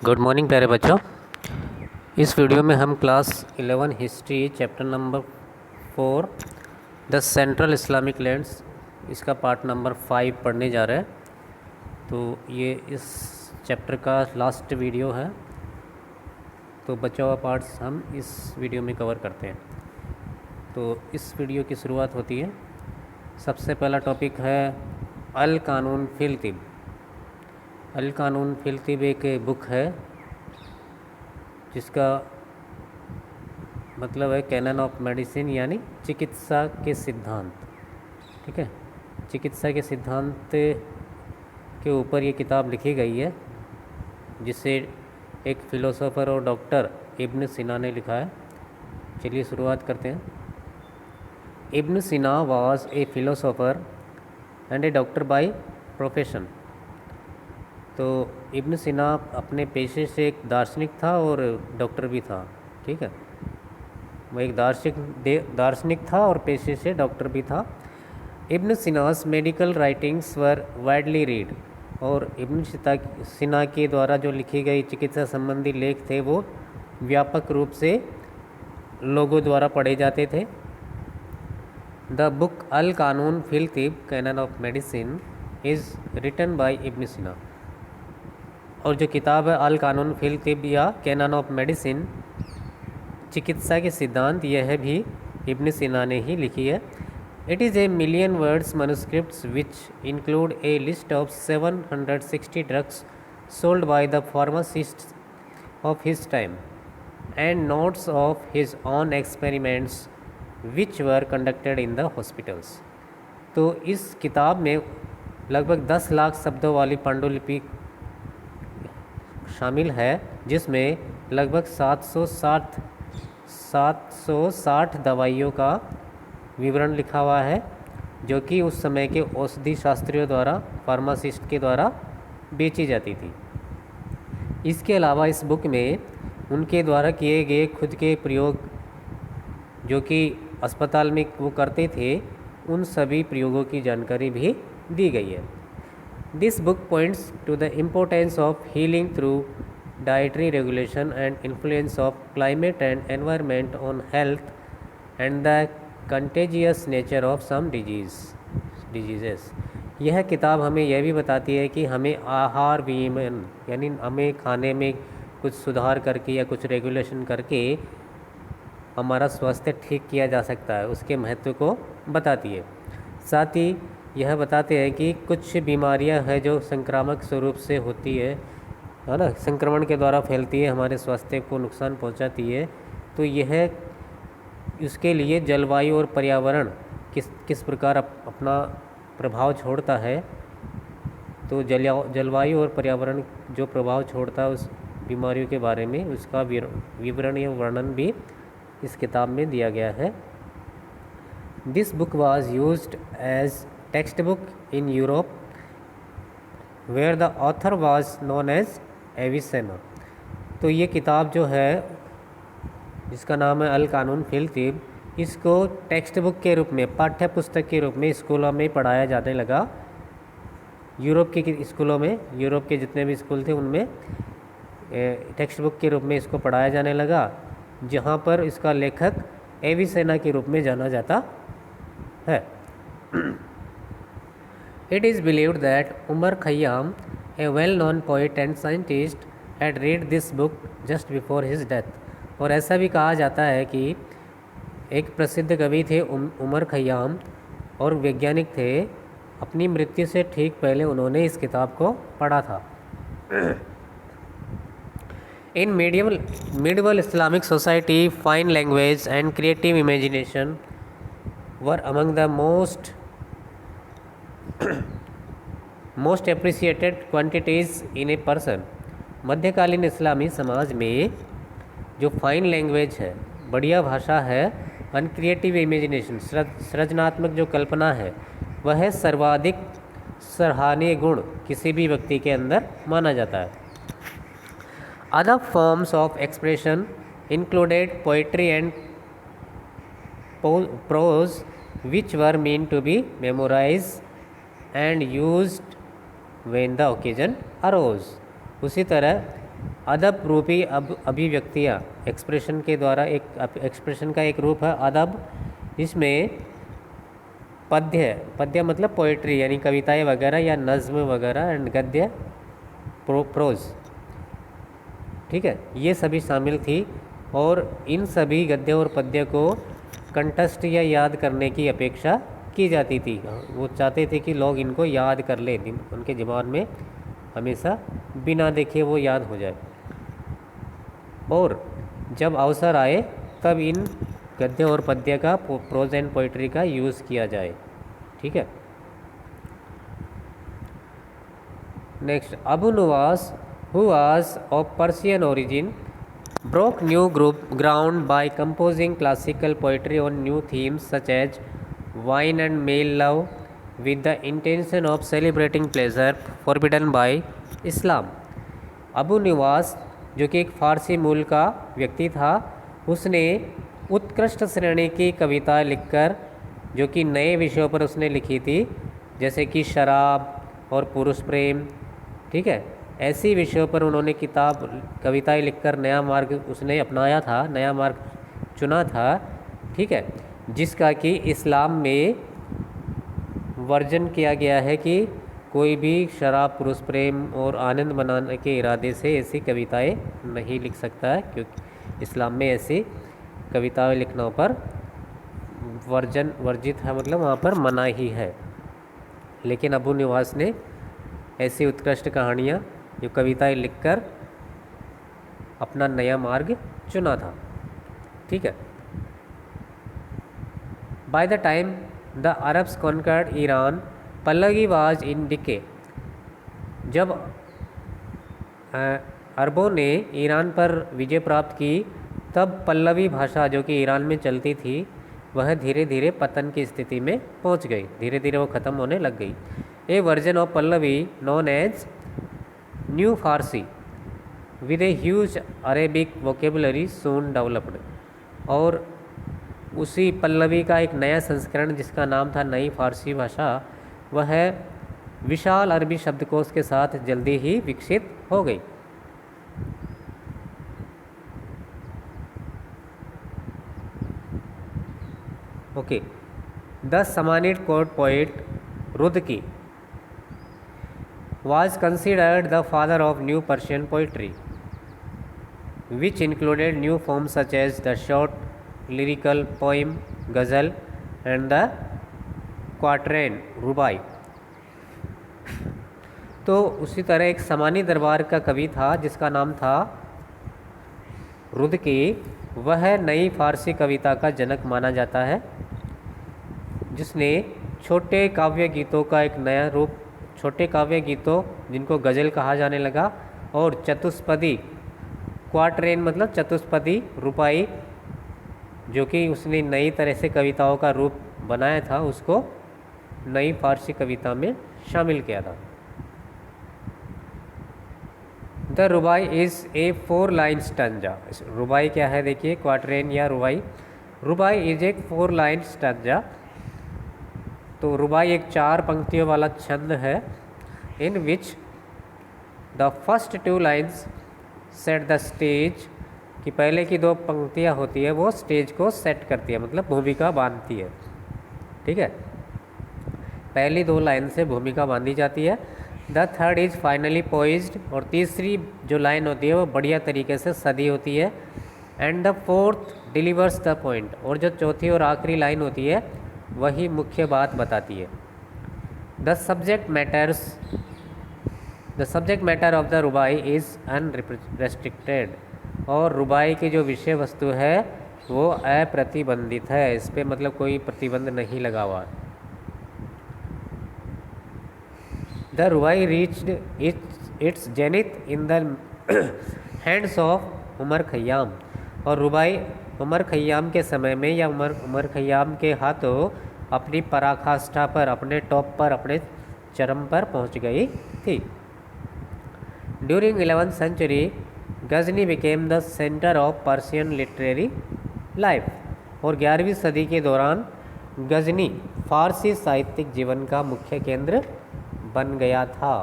Good morning प्यारे बच्चों। इस वीडियो में हम class 11 history chapter number 4 the central Islamic lands इसका पार्ट नंबर 5 पढ़ने जा रहे हैं। तो ये इस चैप्टर का लास्ट वीडियो है, तो बचा हुआ पार्ट्स हम इस वीडियो में कवर करते हैं। तो इस वीडियो की शुरुआत होती है। सबसे पहला टॉपिक है अल कानून फिल तिब। अल कानून फिल तिब एक बुक है जिसका मतलब है कैनन ऑफ मेडिसिन, यानी चिकित्सा के सिद्धांत। ठीक है, चिकित्सा के सिद्धांत के ऊपर ये किताब लिखी गई है, जिसे एक फ़िलोसोफ़र और डॉक्टर इब्न सीना ने लिखा है। चलिए शुरुआत करते हैं। Ibn Sina was a philosopher and a doctor by profession. तो इब्न सीना अपने पेशे से एक दार्शनिक था और डॉक्टर भी था। ठीक है, वो एक दार्शनिक था और पेशे से डॉक्टर भी था। Ibn Sina's medical writings were widely read, और इब्न सीना के द्वारा जो लिखी गई चिकित्सा संबंधी लेख थे वो व्यापक रूप से लोगों द्वारा पढ़े जाते थे। The book al Qanun fil Tibb Canon of Medicine is written by Ibn Sina. और जो किताब है अल कानून फिल तिब या कैनन ऑफ मेडिसिन चिकित्सा के सिद्धांत, यह है भी इब्न सीना ने ही लिखी है। It is a million words manuscripts which include A list of 760 drugs sold by the pharmacists of his time and notes of his on experiments which were conducted in the hospitals. तो इस किताब में लगभग 10 लाख शब्दों वाली पांडुलिपि शामिल है, जिसमें लगभग 760 दवाइयों का विवरण लिखा हुआ है, जो कि उस समय के औषधि शास्त्रियों द्वारा, फार्मासिस्ट के द्वारा बेची जाती थी। इसके अलावा इस बुक में उनके द्वारा किए गए खुद के प्रयोग, जो कि अस्पताल में वो करते थे, उन सभी प्रयोगों की जानकारी भी दी गई है। This book points to the importance of healing through dietary regulation and influence of climate and environment on health and the contagious nature of some diseases। यह किताब हमें यह भी बताती है कि हमें आहार विनियमन, यानी हमें खाने में कुछ सुधार करके या कुछ रेगुलेशन करके हमारा स्वास्थ्य ठीक किया जा सकता है, उसके महत्व को बताती है। साथ ही यह बताते हैं कि कुछ बीमारियां हैं जो संक्रामक स्वरूप से होती है ना, संक्रमण के द्वारा फैलती है, हमारे स्वास्थ्य को नुकसान पहुंचाती है। तो यह उसके लिए जलवायु और पर्यावरण किस प्रकार अपना प्रभाव छोड़ता है। तो जलवायु और पर्यावरण जो प्रभाव छोड़ता है उस बीमारियों के बारे में, उसका विवरण या वर्णन भी इस किताब में दिया गया है। This book was used as textbook in Europe, where the author was known as Avicenna। तो ये किताब जो है, जिसका नाम है अल कानून फिल तिब, इसको टेक्स्ट बुक के रूप में, पाठ्य पुस्तक के रूप में स्कूलों में पढ़ाया जाने लगा। यूरोप के स्कूलों में, यूरोप के जितने भी स्कूल थे उनमें टेक्स्ट बुक के रूप में इसको पढ़ाया जाने लगा, जहाँ पर इसका लेखक एविसेना के रूप में जाना जाता है। It is believed that Umar Khayyam, a well-known poet and scientist, had read this book just before his death। और ऐसा भी कहा जाता है कि एक प्रसिद्ध कवि थे उमर खय्याम और वैज्ञानिक थे, अपनी मृत्यु से ठीक पहले उन्होंने इस किताब को पढ़ा था। In medieval Islamic society, fine language and creative imagination were among the most appreciated quantities in a person। मध्यकालीन इस्लामी समाज में जो फाइन लैंग्वेज है, बढ़िया भाषा है, एंड क्रिएटिव इमेजिनेशन, सृजनात्मक जो कल्पना है, वह सर्वाधिक सराहनीय गुण किसी भी व्यक्ति के अंदर माना जाता है। Other forms of expression included poetry and prose which were meant to be memorize and used when the occasion arose. उसी तरह अदब रूपी अभिव्यक्तियाँ, एक्सप्रेशन के द्वारा एक्सप्रेशन का एक रूप है अदब, जिसमें पद्य मतलब पोइट्री यानी कविताएं वगैरह या नज़्म वगैरह, एंड गद्य प्रोज, ठीक है, ये सभी शामिल थी। और इन सभी गद्य और पद्य को कंठस्थ या याद करने की अपेक्षा की जाती थी। वो चाहते थे कि लोग इनको याद कर लें, उनके दिमाग में हमेशा बिना देखे वो याद हो जाए, और जब अवसर आए तब इन गद्य और पद्य का, प्रोज एंड पोइट्री का यूज़ किया जाए, ठीक है। Next, Abu Nuwas, who was of Persian origin, broke new ground by composing classical poetry on new themes such as wine and male love, with the intention of celebrating pleasure forbidden by Islam. Abu निवास, जो कि एक फ़ारसी मूल का व्यक्ति था, उसने उत्कृष्ट श्रेणी की कविता लिखकर, जो कि नए विषयों पर उसने लिखी थी, जैसे कि शराब और पुरुष प्रेम, ठीक है, ऐसी विषयों पर उन्होंने कविताएं लिखकर नया मार्ग उसने अपनाया था, नया मार्ग चुना था, ठीक है, जिसका कि इस्लाम में वर्जन किया गया है कि कोई भी शराब, पुरुष प्रेम और आनंद मनाने के इरादे से ऐसी कविताएं नहीं लिख सकता है, क्योंकि इस्लाम में ऐसी कविताएं लिखने पर वर्जित है, मतलब वहाँ पर मना ही है। लेकिन अबू निवास ने ऐसी उत्कृष्ट कहानियाँ, जो कविताएं लिखकर अपना नया मार्ग चुना था, ठीक है। By the time the Arabs conquered Iran, Pahlavi was in decay. जब अरबों ने ईरान पर विजय प्राप्त की, तब पल्लवी भाषा, जो कि ईरान में चलती थी, वह धीरे धीरे पतन की स्थिति में पहुंच गई, धीरे धीरे वो ख़त्म होने लग गई। A version of Pahlavi known as new Farsi with a huge Arabic vocabulary soon developed. और उसी पल्लवी का एक नया संस्करण, जिसका नाम था नई फारसी भाषा, वह विशाल अरबी शब्दकोश के साथ जल्दी ही विकसित हो गई। Okay, the Samanid court poet Rudaki was considered the father of new Persian poetry, which included new forms such as the short lyrical poem, ghazal, and the quatrain, रुबाई। तो उसी तरह एक समानी दरबार का कवि था, जिसका नाम था रुदकी। वह नई फारसी कविता का जनक माना जाता है, जिसने छोटे काव्य गीतों का एक नया रूप, छोटे काव्य गीतों जिनको गज़ल कहा जाने लगा, और चतुष्पदी, क्वाट्रेन मतलब चतुष्पदी, रुपाई, जो कि उसने नई तरह से कविताओं का रूप बनाया था, उसको नई फारसी कविता में शामिल किया था। The rubai is a 4 line stanza. रुबाई क्या है देखिए, क्वाट्रेन या रुबाई। रुबाई इज एक 4 लाइन स्टंजा। तो रुबाई एक 4 पंक्तियों वाला छंद है, in which the first 2 lines set the stage, कि पहले की 2 पंक्तियाँ होती है वो स्टेज को सेट करती है, मतलब भूमिका बांधती है, ठीक है। पहली 2 लाइन से भूमिका बांधी जाती है। The third is finally poised, और तीसरी जो लाइन होती है वो बढ़िया तरीके से सदी होती है। And the fourth delivers the point, और जो चौथी और आखिरी लाइन होती है वही मुख्य बात बताती है। The subject matter of the rubai is unrestricted, और रुबाई की जो विषय वस्तु है वो अप्रतिबंधित है, इस पर मतलब कोई प्रतिबंध नहीं लगा हुआ। The rubai reached its zenith in the hands of Omar Khayyam, और रुबाई उमर खय्याम के समय में या उमर खय्याम के हाथों अपनी पराकाष्ठा पर, अपने टॉप पर, अपने चरम पर पहुंच गई थी। During 11th century Ghazni became the centre of Persian literary life, और 11वीं सदी के दौरान गजनी फारसी साहित्यिक जीवन का मुख्य केंद्र बन गया था।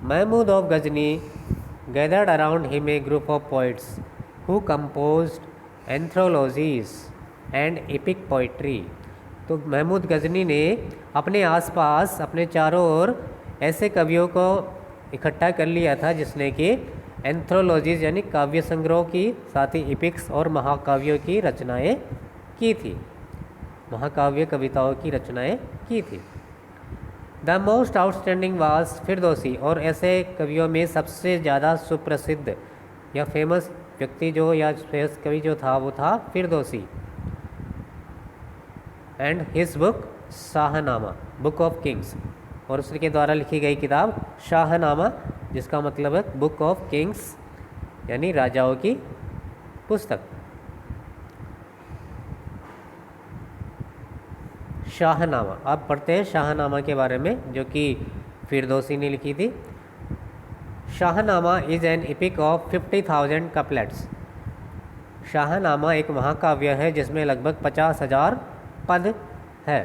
Mahmud of Ghazni gathered around him a group of poets who composed anthologies and epic poetry. तो महमूद गजनी ने अपने आसपास अपने चारों ओर ऐसे कवियों को इकट्ठा कर लिया था जिसने कि एंथ्रोलॉजीज यानी काव्य संग्रह की, साथ ही इपिक्स और महाकाव्यों की रचनाएं की थी, महाकाव्य कविताओं की रचनाएं की थी। The most outstanding was Firdausi, और ऐसे कवियों में सबसे ज़्यादा सुप्रसिद्ध या फेमस व्यक्ति जो या फेमस कवि जो था वो था Firdausi. And his book Shahnameh, book of Kings, और उसके द्वारा लिखी गई किताब शाहनामा, जिसका मतलब है बुक ऑफ किंग्स यानी राजाओं की पुस्तक। शाहनामा, आप पढ़ते हैं शाहनामा के बारे में जो कि फिरदौसी ने लिखी थी। Shahnama is an epic of 50,000 couplets. Shahnama एक महाकाव्य है जिसमें लगभग 50,000 पद है।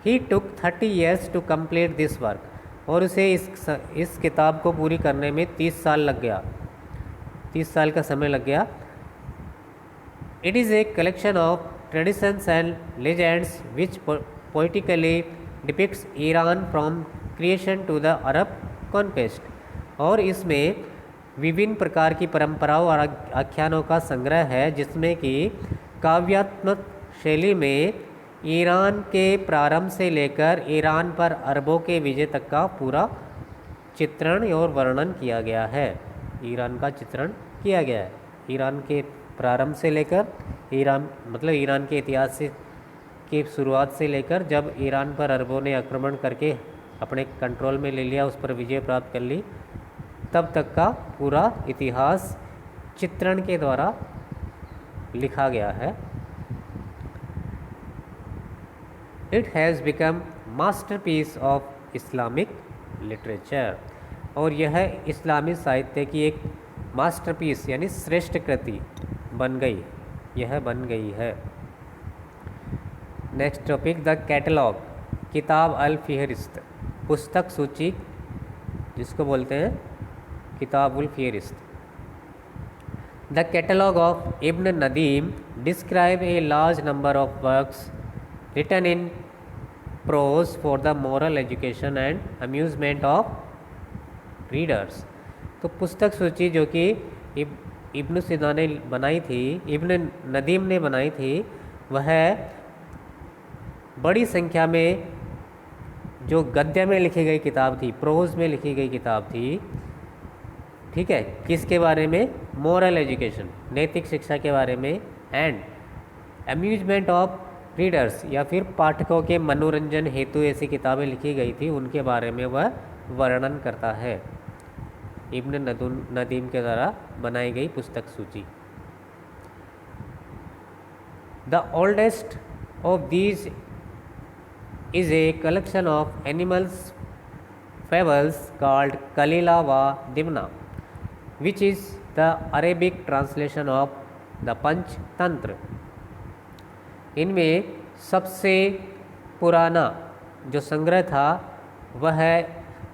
He took 30 years to complete this work, और उसे इस किताब को पूरी करने में 30 साल लग गया, 30 साल का समय लग गया। It is a collection of traditions and legends which poetically depicts Iran from creation to the Arab conquest, और इसमें विभिन्न प्रकार की परंपराओं और आख्यानों का संग्रह है जिसमें कि काव्यात्मक शैली में ईरान के प्रारंभ से लेकर ईरान पर अरबों के विजय तक का पूरा चित्रण और वर्णन किया गया है। ईरान का चित्रण किया गया है, ईरान के प्रारंभ से लेकर, ईरान मतलब ईरान के इतिहास से की शुरुआत से लेकर जब ईरान पर अरबों ने आक्रमण करके अपने कंट्रोल में ले लिया, उस पर विजय प्राप्त कर ली, तब तक का पूरा इतिहास चित्रण के द्वारा लिखा गया है। It has become masterpiece of Islamic literature, और यह इस्लामी साहित्य की एक मास्टरपीस यानी श्रेष्ठ कृति बन गई, यह बन गई है। नेक्स्ट टॉपिक, द कैटलॉग, किताब अल फ़हरिस्त, पुस्तक सूची जिसको बोलते हैं किताबुल फ़हरिस्त। The catalogue of Ibn Nadim describe a large number of works written in prose for the moral education and amusement of readers. तो पुस्तक सूची जो कि इब्न सीना ने बनाई थी, इब्न नदीम ने बनाई थी, वह बड़ी संख्या में जो गद्य में लिखी गई किताब थी, प्रोज में लिखी गई किताब थी, ठीक है, किसके बारे में? मॉरल एजुकेशन, नैतिक शिक्षा के बारे में, एंड अम्यूजमेंट ऑफ रीडर्स या फिर पाठकों के मनोरंजन हेतु ऐसी किताबें लिखी गई थी, उनके बारे में वह वर्णन करता है। इब्न नदीम के द्वारा बनाई गई पुस्तक सूची। The oldest of these is a collection of animals fables called Kalila wa Dimna, which is the Arabic translation of the Panchatantra. इनमें सबसे पुराना जो संग्रह था वह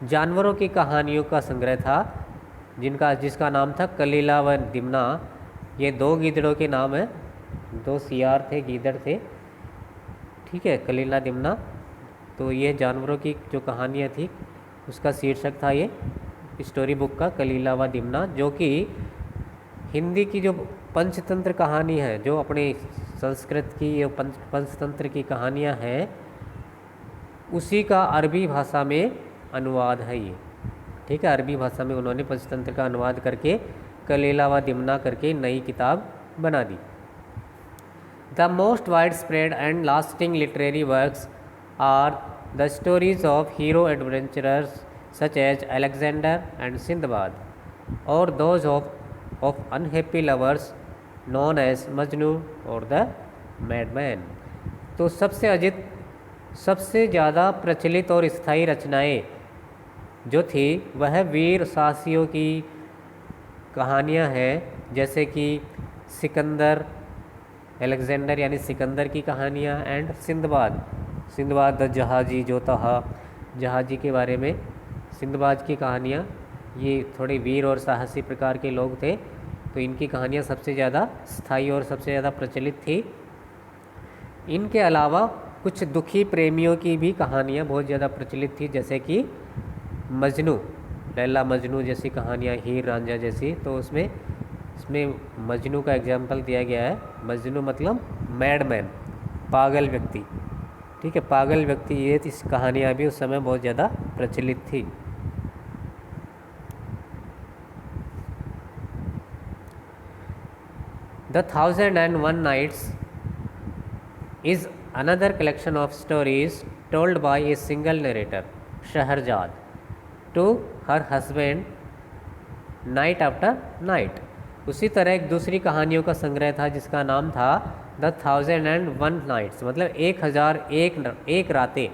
जानवरों की कहानियों का संग्रह था, जिसका नाम था कलीला व दिमना। ये दो गीदड़ों के नाम हैं, दो सियार थे, गीदड़ थे, ठीक है, कलीला दिमना। तो ये जानवरों की जो कहानियाँ थी उसका शीर्षक था ये स्टोरी बुक का, कलीला व दिमना, जो कि हिंदी की जो पंचतंत्र कहानी है, जो अपने संस्कृत की ये पंचतंत्र की कहानियाँ हैं, उसी का अरबी भाषा में अनुवाद है ये, ठीक है। अरबी भाषा में उन्होंने पंचतंत्र का अनुवाद करके कलीला व दिमना करके नई किताब बना दी। The most widespread and lasting literary works are the stories of hero adventurers such as Alexander and Sindbad, और those of unhappy lovers known as Majnu और द मैडमैन। तो सबसे ज़्यादा प्रचलित और स्थायी रचनाएं जो थी वह वीर साहसियों की कहानियां हैं, जैसे कि सिकंदर, अलेक्जेंडर यानी सिकंदर की कहानियां, एंड सिंदबाद द जहाजी जो था, जहाजी के बारे में सिंदबाद की कहानियां, ये थोड़े वीर और साहसी प्रकार के लोग थे, तो इनकी कहानियाँ सबसे ज़्यादा स्थायी और सबसे ज़्यादा प्रचलित थी। इनके अलावा कुछ दुखी प्रेमियों की भी कहानियाँ बहुत ज़्यादा प्रचलित थी, जैसे कि मजनू, लैला मजनू जैसी कहानियाँ, हीर रांझा जैसी। तो इसमें मजनू का एग्जाम्पल दिया गया है। मजनू मतलब मैडमैन, पागल व्यक्ति। ठीक है, पागल व्यक्ति, ये इस कहानियाँ भी उस समय बहुत ज़्यादा प्रचलित थी। The 1001 Nights is another collection of stories told by a single narrator, Shahrazad, to her husband night after night। उसी तरह एक दूसरी कहानियों का संग्रह था जिसका नाम था द 1001 Nights, मतलब 1001 रातें।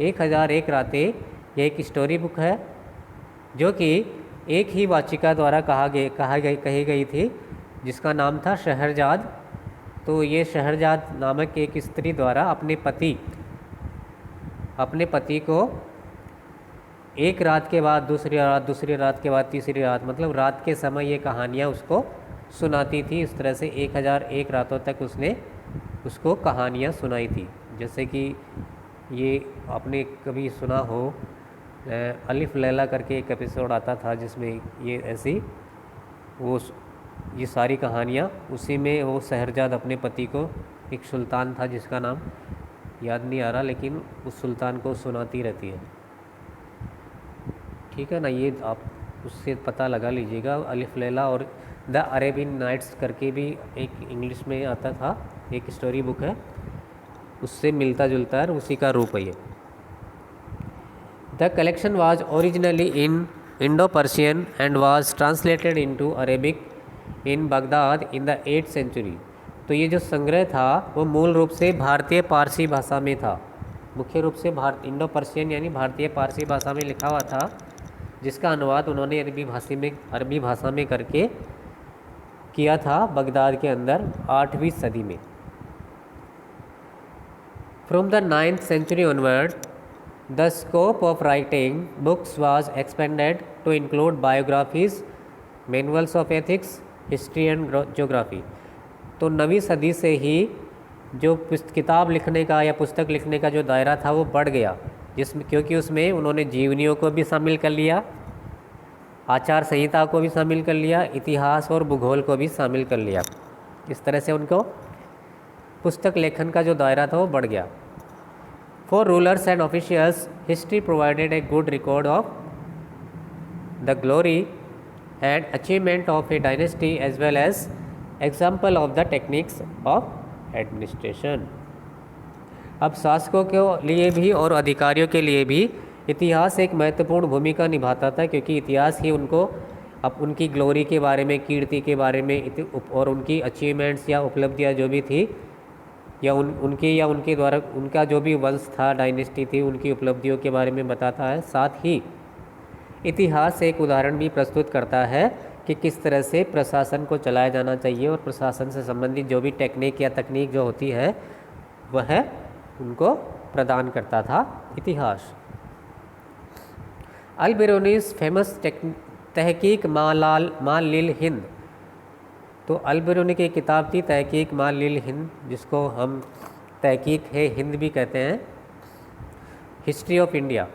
1001 रातें ये एक स्टोरी बुक है जो कि एक ही वाचिका द्वारा कही गई थी, जिसका नाम था शहरजाद। तो ये शहरजाद नामक एक स्त्री द्वारा अपने पति को एक रात के बाद दूसरी रात के बाद तीसरी रात, मतलब रात के समय ये कहानियाँ उसको सुनाती थी। इस तरह से 1001 रातों तक उसने उसको कहानियाँ सुनाई थी। जैसे कि ये आपने कभी सुना हो, अलिफ लैला करके एक एपिसोड आता था जिसमें ये ऐसी ये सारी कहानियाँ उसी में वो शहरजाद अपने पति को, एक सुल्तान था जिसका नाम याद नहीं आ रहा, लेकिन उस सुल्तान को सुनाती रहती है। ठीक है ना, ये आप उससे पता लगा लीजिएगा। अलिफ लैला और द अरेबियन नाइट्स करके भी एक इंग्लिश में आता था, एक स्टोरी बुक है, उससे मिलता जुलता है, उसी का रूप है ये। The collection was originally in Indo Persian and was translated into Arabic in Baghdad in the 8th century. तो ये जो संग्रह था वो मूल रूप से भारतीय पारसी भाषा में था, मुख्य रूप से इंडो पर्शियन यानी भारतीय पारसी भाषा में लिखा हुआ था, जिसका अनुवाद उन्होंने अरबी भाषा में करके किया था बगदाद के अंदर 8वीं सदी में। From the 9th century onward, the scope of writing books was expanded to include biographies, manuals of ethics, history and geography. तो 9वीं सदी से ही जो किताब लिखने का या पुस्तक लिखने का जो दायरा था वो बढ़ गया, जिसमें क्योंकि उसमें उन्होंने जीवनियों को भी शामिल कर लिया, आचार संहिता को भी शामिल कर लिया, इतिहास और भूगोल को भी शामिल कर लिया। इस तरह से उनको पुस्तक लेखन का जो दायरा था वो बढ़ गया। For rulers and officials, history provided a good record of the glory and achievement of a dynasty as well as example of the techniques of administration। अब शासकों के लिए भी और अधिकारियों के लिए भी इतिहास एक महत्वपूर्ण भूमिका निभाता था, क्योंकि इतिहास ही उनको अब उनकी ग्लोरी के बारे में, कीर्ति के बारे में और उनकी अचीवमेंट्स या उपलब्धियां जो भी थी या उनके द्वारा उनका जो भी वंश था, डायनेस्टी थी, उनकी उपलब्धियों के बारे में बताता है। साथ ही इतिहास एक उदाहरण भी प्रस्तुत करता है कि किस तरह से प्रशासन को चलाया जाना चाहिए, और प्रशासन से संबंधित जो भी टेक्निक या तकनीक जो होती है वह उनको प्रदान करता था इतिहास। अल बिरूनी's फेमस तहकीक मा लिल हिंद। तो अल बिरूनी की किताब थी तहकीक मा लिल हिंद, जिसको हम तहकीक है हिंद भी कहते हैं, हिस्ट्री ऑफ इंडिया।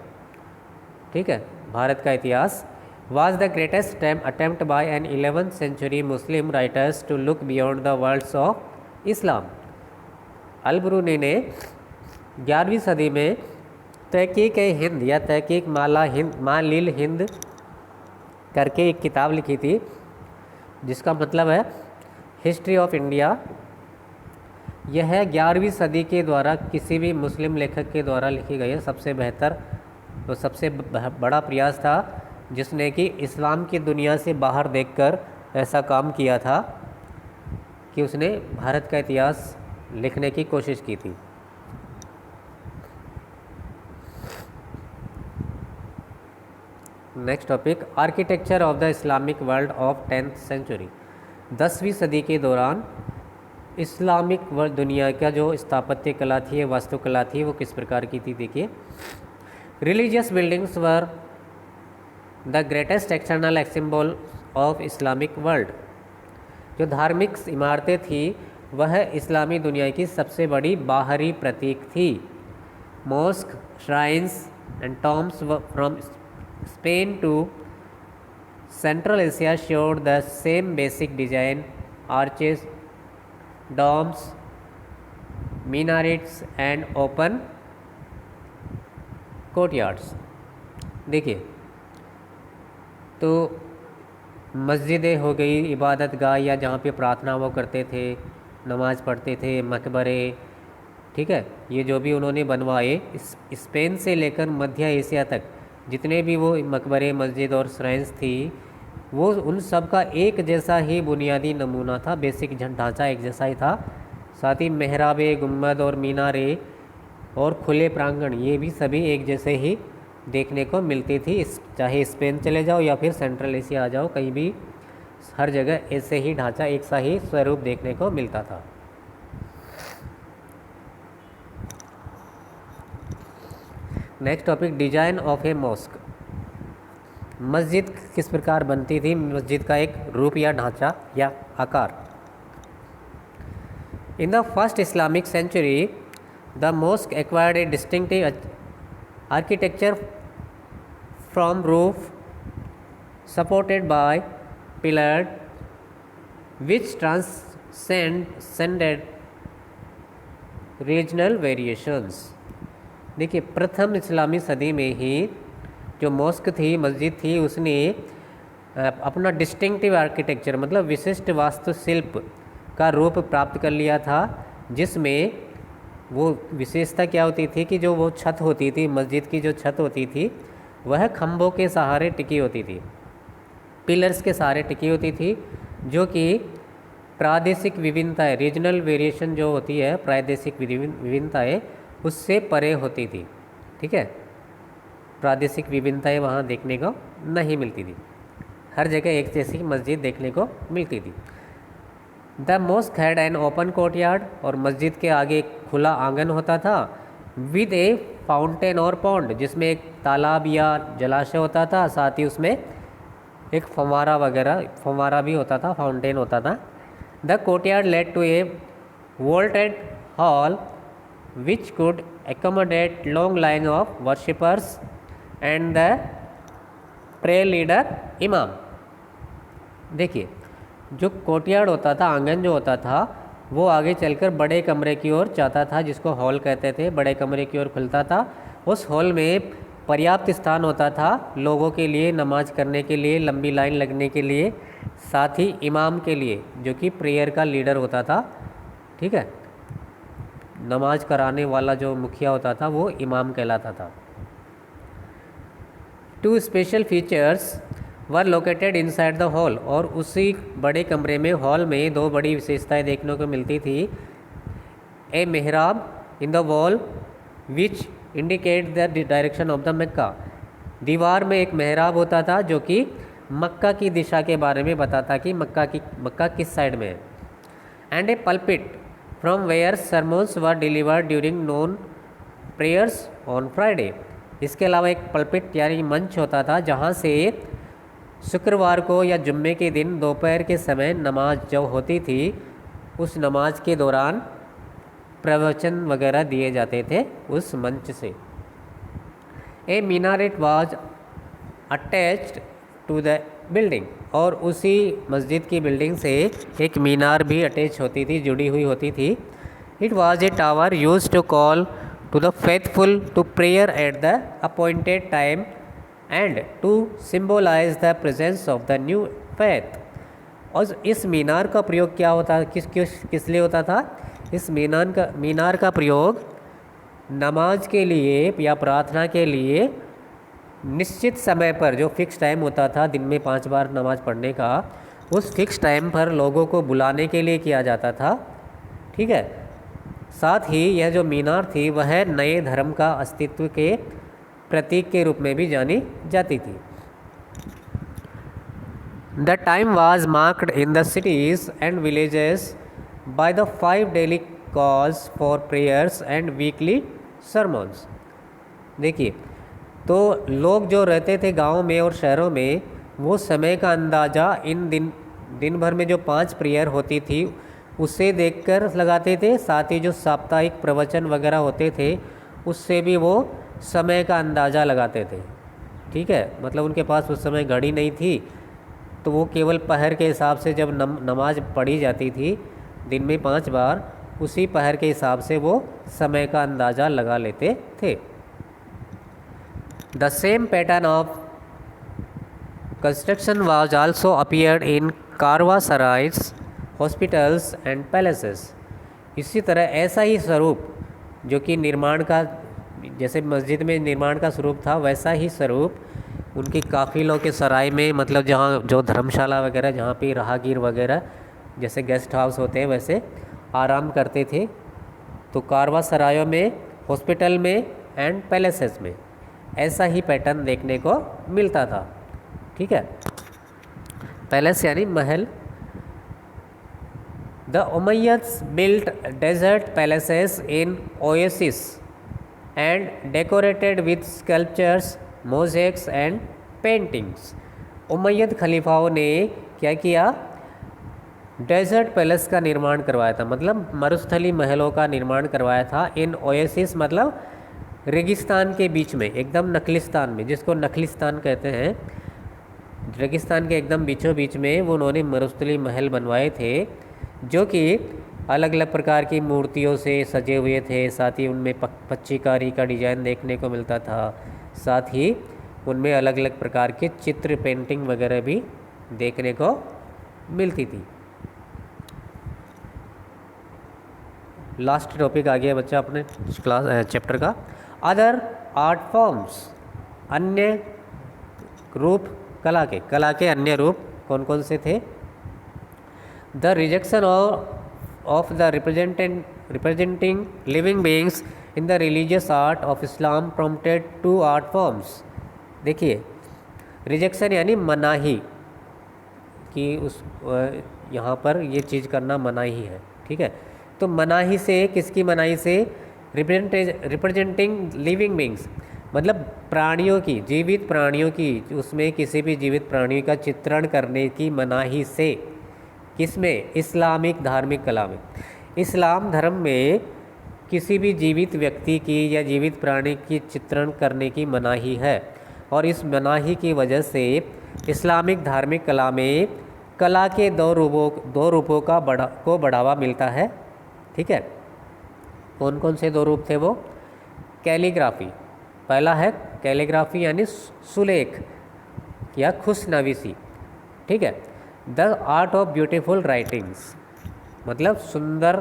ठीक है, भारत का इतिहास। was the greatest attempt by an 11th century Muslim writers to look beyond the worlds of Islam। अल बिरूनी ने 11वीं सदी में तहकीक हिंद या तहकीक मा लिल हिंद करके एक किताब लिखी थी, जिसका मतलब है हिस्ट्री ऑफ इंडिया। यह 11वीं सदी के द्वारा किसी भी मुस्लिम लेखक के द्वारा लिखी गई है सबसे बेहतर तो सबसे बड़ा प्रयास था, जिसने कि इस्लाम की दुनिया से बाहर देखकर ऐसा काम किया था कि उसने भारत का इतिहास लिखने की कोशिश की थी। Next topic, architecture of the Islamic world of 10th century. 10वीं सदी के दौरान इस्लामिक वर्ल्ड दुनिया का जो स्थापत्य कला थी, वास्तुकला थी, वो किस प्रकार की थी। देखिए, religious buildings were the greatest external symbol of Islamic world. जो धार्मिक इमारतें थी वह इस्लामी दुनिया की सबसे बड़ी बाहरी प्रतीक थी। Mosques, shrines and tombs from Spain to Central Asia showed the same basic design: arches, domes, minarets and open courtyards। देखिए, तो मस्जिदें हो गई, इबादत गाह या जहाँ पे प्रार्थना वो करते थे, नमाज़ पढ़ते थे, मकबरे, ठीक है, ये जो भी उन्होंने बनवाए स्पेन से लेकर मध्य एशिया तक जितने भी वो मकबरे, मस्जिद और श्राइन्स थी, वो उन सब का एक जैसा ही बुनियादी नमूना था, बेसिक ढांचा एक जैसा ही था। साथ ही मेहराबे, गुम्बद और मीनारे और खुले प्रांगण, ये भी सभी एक जैसे ही देखने को मिलती थी। चाहे स्पेन चले जाओ या फिर सेंट्रल एशिया आ जाओ, कहीं भी हर जगह ऐसे ही ढांचा, एक सा ही स्वरूप देखने को मिलता था। Next topic, design of a mosque. मस्जिद किस प्रकार बनती थी, मस्जिद का एक रूप या ढांचा या आकार। In the first Islamic century the mosque acquired a distinctive architecture from roof supported by pillar which transcended regional variations. देखिए, प्रथम इस्लामी सदी में ही जो मॉस्क थी, मस्जिद थी, उसने अपना डिस्टिंक्टिव आर्किटेक्चर मतलब विशिष्ट वास्तुशिल्प का रूप प्राप्त कर लिया था, जिसमें वो विशेषता क्या होती थी कि जो वो छत होती थी, मस्जिद की जो छत होती थी, वह खंभों के सहारे टिकी होती थी, पिलर्स के सहारे टिकी होती थी, जो कि प्रादेशिक विभिन्नताएं, रीजनल वेरिएशन जो होती है, प्रादेशिक विभिन्नताएं उससे परे होती थी। ठीक है, प्रादेशिक विभिन्नताएं वहाँ देखने को नहीं मिलती थी, हर जगह एक जैसी मस्जिद देखने को मिलती थी। The mosque had an open courtyard, और मस्जिद के आगे एक खुला आंगन होता था, विद ए फाउंटेन और पॉन्ड, जिसमें एक तालाब या जलाशय होता था, साथ ही उसमें एक फव्वारा भी होता था, फाउंटेन होता था। The courtyard led to a vaulted hall which could accommodate long line of worshippers and the prayer leader imam। देखिए, जो कोर्टयार्ड होता था, आंगन जो होता था, वो आगे चलकर बड़े कमरे की ओर जाता था, जिसको हॉल कहते थे, बड़े कमरे की ओर खुलता था। उस हॉल में पर्याप्त स्थान होता था लोगों के लिए नमाज करने के लिए, लंबी लाइन लगने के लिए, साथ ही इमाम के लिए जो कि प्रेयर का लीडर होता था। ठीक है, नमाज कराने वाला जो मुखिया होता था वो इमाम कहलाता था। Two special features were located inside the hall, और उसी बड़े कमरे में, हॉल में, दो बड़ी विशेषताएं देखने को मिलती थी। A mihrab in the wall which indicate the direction of the Mecca, दीवार में एक मेहराब होता था जो कि मक्का की दिशा के बारे में बताता कि मक्का किस साइड में है। And a pulpit from where sermons were delivered during noon prayers on Friday. इसके अलावा एक पल्पिट यानी मंच होता था जहाँ से शुक्रवार को या जुम्मे के दिन दोपहर के समय नमाज जो होती थी, उस नमाज के दौरान प्रवचन वगैरह दिए जाते थे उस मंच से। A minaret was attached to the building, और उसी मस्जिद की बिल्डिंग से एक मीनार भी अटैच होती थी, जुड़ी हुई होती थी। It was a tower used to call to the faithful to prayer at the appointed time and to symbolise the presence of the new faith. और इस मीनार का प्रयोग क्या होता, किस लिए होता था? इस मीनार का प्रयोग नमाज के लिए या प्रार्थना के लिए निश्चित समय पर, जो फिक्स टाइम होता था दिन में 5 बार नमाज पढ़ने का, उस फिक्स टाइम पर लोगों को बुलाने के लिए किया जाता था। ठीक है, साथ ही यह जो मीनार थी वह नए धर्म का अस्तित्व के प्रतीक के रूप में भी जानी जाती थी। The time was marked in the cities and villages by the 5 daily calls for prayers and weekly sermons. देखिए, तो लोग जो रहते थे गाँव में और शहरों में, वो समय का अंदाज़ा इन दिन भर में जो 5 प्रेयर होती थी उसे देखकर लगाते थे। साथ ही जो साप्ताहिक प्रवचन वगैरह होते थे उससे भी वो समय का अंदाज़ा लगाते थे। ठीक है, मतलब उनके पास उस समय घड़ी नहीं थी, तो वो केवल पहर के हिसाब से जब नमाज पढ़ी जाती थी दिन में 5 बार, उसी पहर के हिसाब से वो समय का अंदाज़ा लगा लेते थे। The same pattern of construction was also appeared in caravanserais, hospitals and palaces. इसी तरह ऐसा ही स्वरूप जो कि निर्माण का, जैसे मस्जिद में निर्माण का स्वरूप था, वैसा ही स्वरूप उनकी काफ़िलों के सराय में, मतलब जहाँ जो धर्मशाला वगैरह जहाँ पे राहगीर वगैरह जैसे गेस्ट हाउस होते हैं वैसे आराम करते थे, तो कारवा सरायों में, हॉस्पिटल में एंड पैलेसेस में ऐसा ही पैटर्न देखने को मिलता था। ठीक है, पैलेस यानी महल। The Umayyads built desert palaces in oasis and decorated with sculptures, mosaics and paintings. Umayyad खलीफाओं ने क्या किया, डेजर्ट पैलेस का निर्माण करवाया था, मतलब मरुस्थली महलों का निर्माण करवाया था। इन ओएसिस मतलब रेगिस्तान के बीच में, एकदम नखलिस्तान में, जिसको नखलिस्तान कहते हैं, रेगिस्तान के एकदम बीचों बीच में वो उन्होंने मरुस्थली महल बनवाए थे, जो कि अलग अलग प्रकार की मूर्तियों से सजे हुए थे। साथ ही उनमें पच्चीकारी का डिज़ाइन देखने को मिलता था। साथ ही उनमें अलग अलग प्रकार के चित्र, पेंटिंग वगैरह भी देखने को मिलती थी। लास्ट टॉपिक आ गया बच्चा अपने क्लास चैप्टर का, अदर आर्ट फॉर्म्स। अन्य रूप कला के अन्य रूप कौन कौन से थे? The rejection of the representing living beings in the religious art of Islam prompted 2 art forms. देखिए, रिजेक्शन यानी मनाही, कि उस यहाँ पर ये चीज़ करना मनाही है। ठीक है, तो मनाही से, किसकी मनाही से? रिप्रेजेंटिंग लिविंग बीइंग्स मतलब प्राणियों की, जीवित प्राणियों की, उसमें किसी भी जीवित प्राणी का चित्रण करने की मनाही से। किसमें? इस्लामिक धार्मिक कला में। इस्लाम धर्म में किसी भी जीवित व्यक्ति की या जीवित प्राणी की चित्रण करने की मनाही है, और इस मनाही की वजह से इस्लामिक धार्मिक कला में कला के दो रूपों को बढ़ावा मिलता है। ठीक है, कौन कौन से 2 रूप थे वो? कैलीग्राफी, पहला है कैलीग्राफी यानी सुलेख या खुशनवीसी। ठीक है, the art of beautiful writings मतलब सुंदर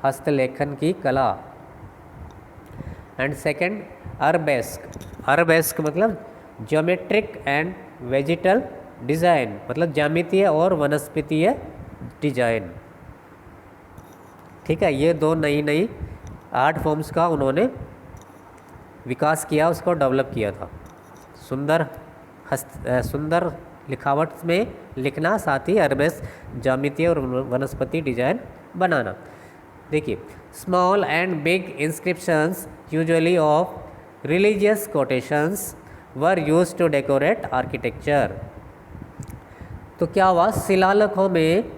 हस्तलेखन की कला। एंड सेकंड अरबेस्क मतलब ज्योमेट्रिक एंड वेजिटल डिज़ाइन मतलब ज्यामितीय और वनस्पतीय डिजाइन। ठीक है, ये 2 नई आर्ट फॉर्म्स का उन्होंने विकास किया, उसको डेवलप किया था। सुंदर लिखावट में लिखना, साथ ही अरबेस्क ज्यामितीय और वनस्पति डिजाइन बनाना। देखिए, small and big inscriptions usually of religious quotations were used to decorate architecture. तो क्या हुआ, शिलालेखों में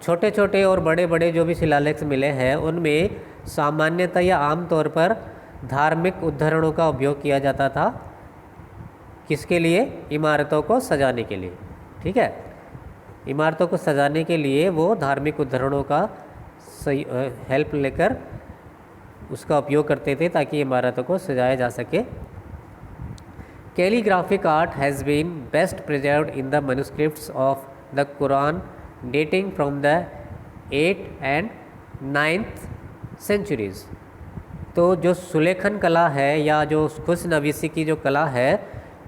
छोटे छोटे और बड़े बड़े जो भी शिलालेख मिले हैं उनमें सामान्यतः या आमतौर पर धार्मिक उद्धरणों का उपयोग किया जाता था। किसके लिए? इमारतों को सजाने के लिए। ठीक है, इमारतों को सजाने के लिए वो धार्मिक उद्धरणों का हेल्प लेकर उसका उपयोग करते थे ताकि इमारतों को सजाया जा सके। Calligraphic art has been best preserved in the manuscripts of the Quran dating from the 8th and 9th centuries. तो जो सुलेखन कला है या जो खुशनवीसी की जो कला है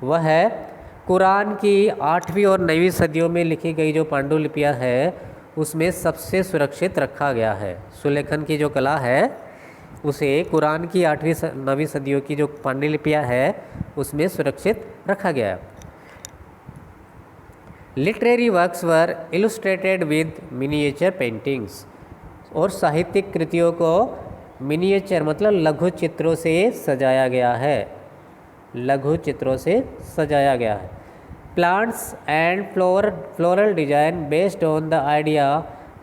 वह है कुरान की 8वीं और 9वीं सदियों में लिखी गई जो पांडुलिपियाँ है उसमें सबसे सुरक्षित रखा गया है। सुलेखन की जो कला है उसे कुरान की 8वीं 9वीं सदियों की जो पांडुलिपियाँ है उसमें सुरक्षित रखा गया है। Literary works were illustrated with miniature paintings और साहित्यिक कृतियों को मिनिएचर मतलब लघु चित्रों से सजाया गया है। लघु चित्रों से सजाया गया है। Plants and floral design based on the idea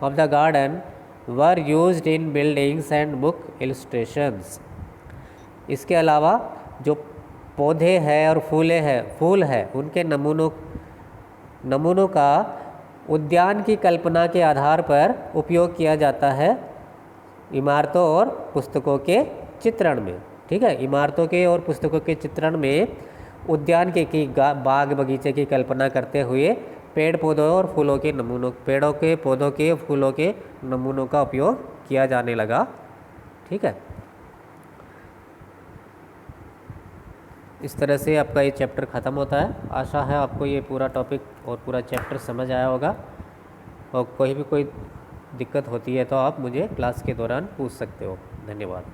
of the garden were used in buildings and book illustrations. इसके अलावा जो पौधे हैं और फूल है उनके नमूनों का उद्यान की कल्पना के आधार पर उपयोग किया जाता है इमारतों और पुस्तकों के चित्रण में। ठीक है, इमारतों के और पुस्तकों के चित्रण में उद्यान की बाग बगीचे की कल्पना करते हुए पेड़ पौधों और फूलों के नमूनों पौधों के फूलों के नमूनों का उपयोग किया जाने लगा। ठीक है, इस तरह से आपका ये चैप्टर ख़त्म होता है। आशा है आपको ये पूरा टॉपिक और पूरा चैप्टर समझ आया होगा, और कोई दिक्कत होती है तो आप मुझे क्लास के दौरान पूछ सकते हो। धन्यवाद।